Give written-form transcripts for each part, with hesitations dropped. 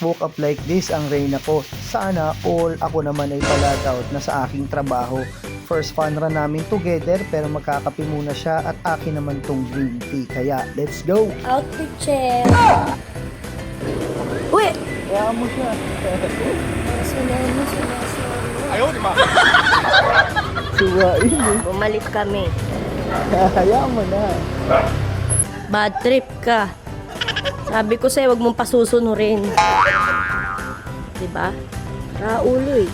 woke up like this ang Reyna ko. Sana all ako naman ay palag out na sa aking trabaho. First fun run namin together pero magkakape muna siya at akin naman tong green tea. Kaya let's go! Outfit check. Uy! Kaya mo siya. Ayaw, di ba? Suwain eh. Bumalik kami. Kaya mo na. Bad trip ka. Sabi ko sa'yo, huwag mong pasusunurin. Diba? Raulo eh.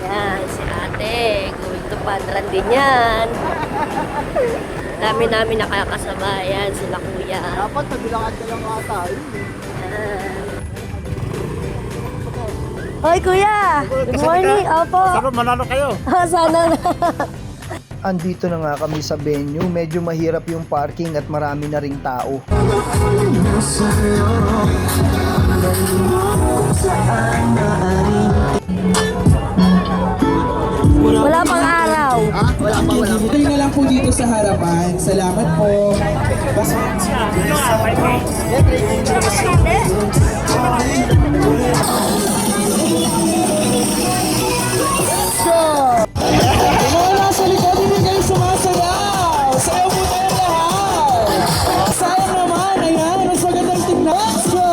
Yan, si ate. Going to Panran din yan. Dami namin nakakasama. Yan, sila kuya. Dapat nabilangad ka lang ata. Hoy kuya! Good morning! Opo! Sana manalo kayo. Sana na. Andito na nga kami sa venue. Medyo mahirap yung parking at marami na ring tao. Wala pang araw. Tayo na lang po dito sa harapan. Salamat po. Mga nasa likod, hindi kayo sumasayaw. Sayaw po tayo lahat. Sayang naman. Ayan, mas magandang tingnan. Let's go!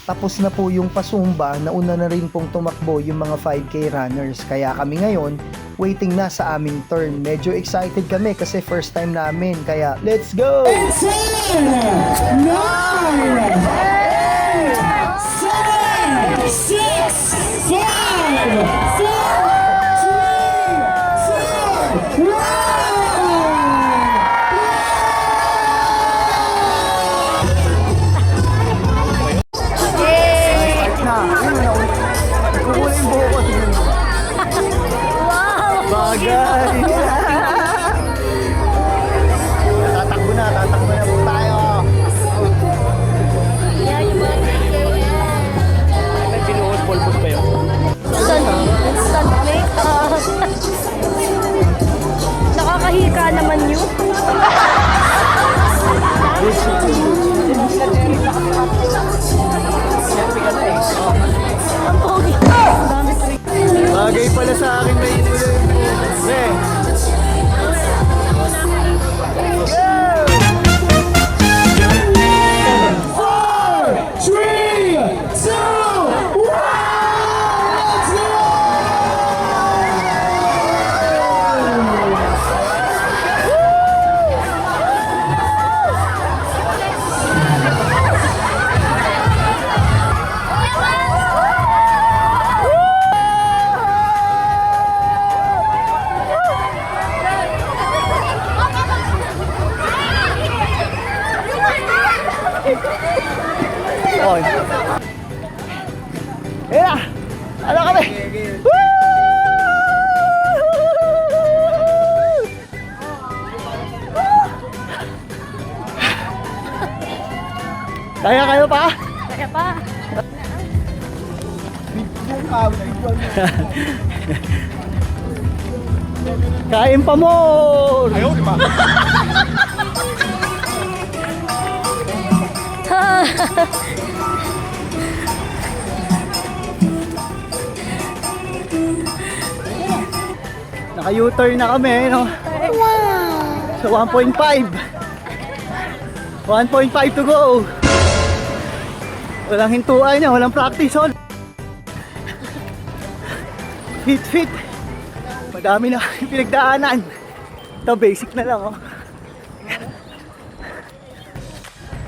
Tapos na po yung pasumba, nauna na rin pong tumakbo yung mga 5K runners. Kaya kami ngayon, waiting na sa aming turn. Medyo excited kami kasi first time namin. Kaya let's go! 10, 9, 8, 7, 6, 5, 4, 3, 2, 1! Kukulay yung buho ko. Bagay! Tatakbo na po tayo. May binuhos pulpos pa yun. Instant makeup. Nakakahika naman yun. Ang pogi. Bagay pala sa akin may kulay yung buho. Three, two, one, let's go! Oh. Ayan na! Ano kami? Woo! Kaya kayo pa? Kaya pa. Kain pa more! Ayaw, di ba? Naka-U-turn na kami, no? So 1.5 to go. Walang hintuan niya, walang practice on. Fit. Madami na yung pinagdaanan. Ito basic na lang, oh.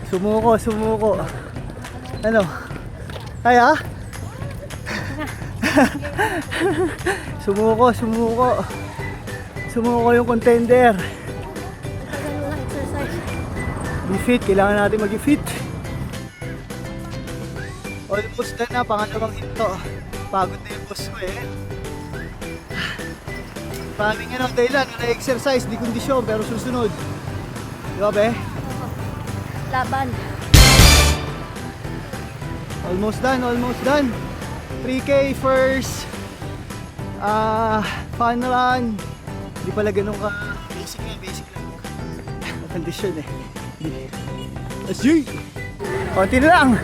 Sumuko. Ano? Kaya? Sumuko. Sumuko yung contender. Be fit, kailangan natin mag-fit. Almost na, pangalawang hinto. Pagod na yung boss ko eh. Maraming yan ang dahilan, na-exercise, di kondisyon, pero susunod. Di ba be? Laban. Almost done. 3K first. Fun run. Hindi pala ganun ka. Basic lang. Kondisyon eh. Asy! Konti na lang!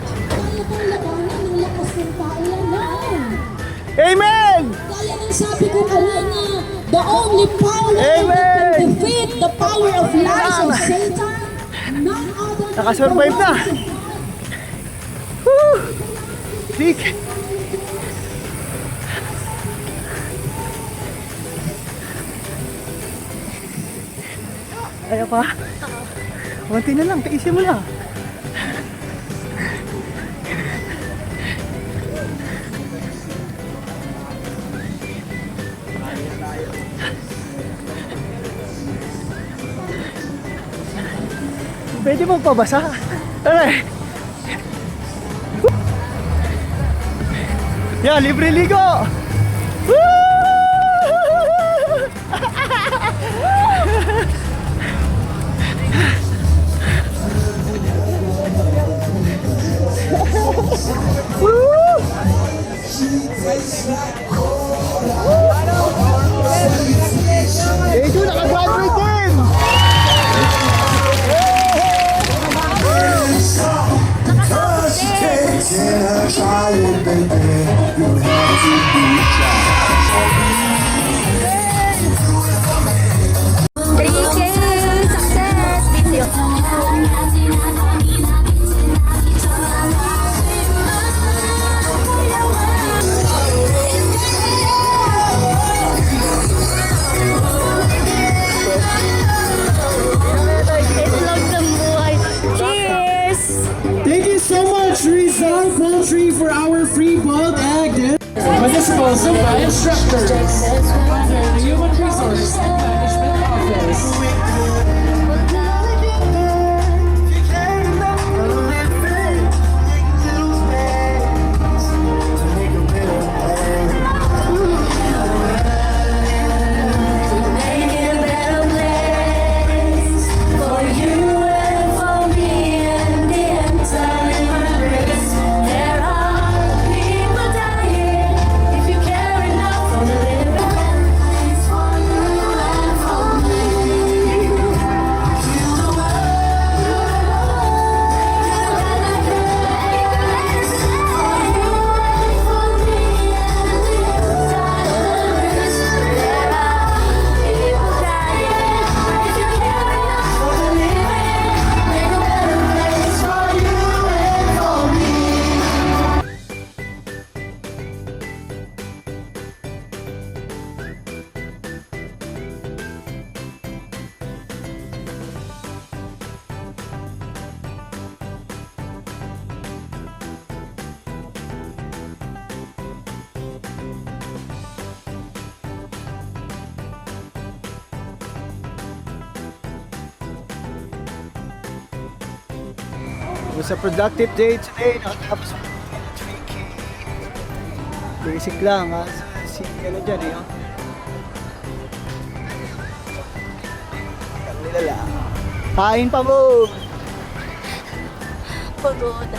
Amen! Kaya ng sabi ko kanina, the only power Amen! that can defeat the power of lies of Satan, none other than Nakasurvive the na! one Woo! Sick! Ayaw pa? Konti na lang, taisin mo lang. Pwede mo pabasa? Aray! Yan, libre ligo! Woo! Ito, naka-graduate din! Success! Video. Itlog ng buhay. Cheers! Thank you so much, Rizal Poultry, for our free boiled egg. Municipal Zumba instructors. Under the Human Resources and Management Office. Making a better place for you and for me and the entire race. There are people dying if you care enough for the living. Place for you and for me. Feel the world. For you and for me and the entire race. There are people dying if you care enough for the living. Make a better place for you and for me. It was a productive day today. Nakatapos ako ng 3K. Basic lang ha. Si ano dyan eh. Oh. Nilala. Kain pa mo! Pagod.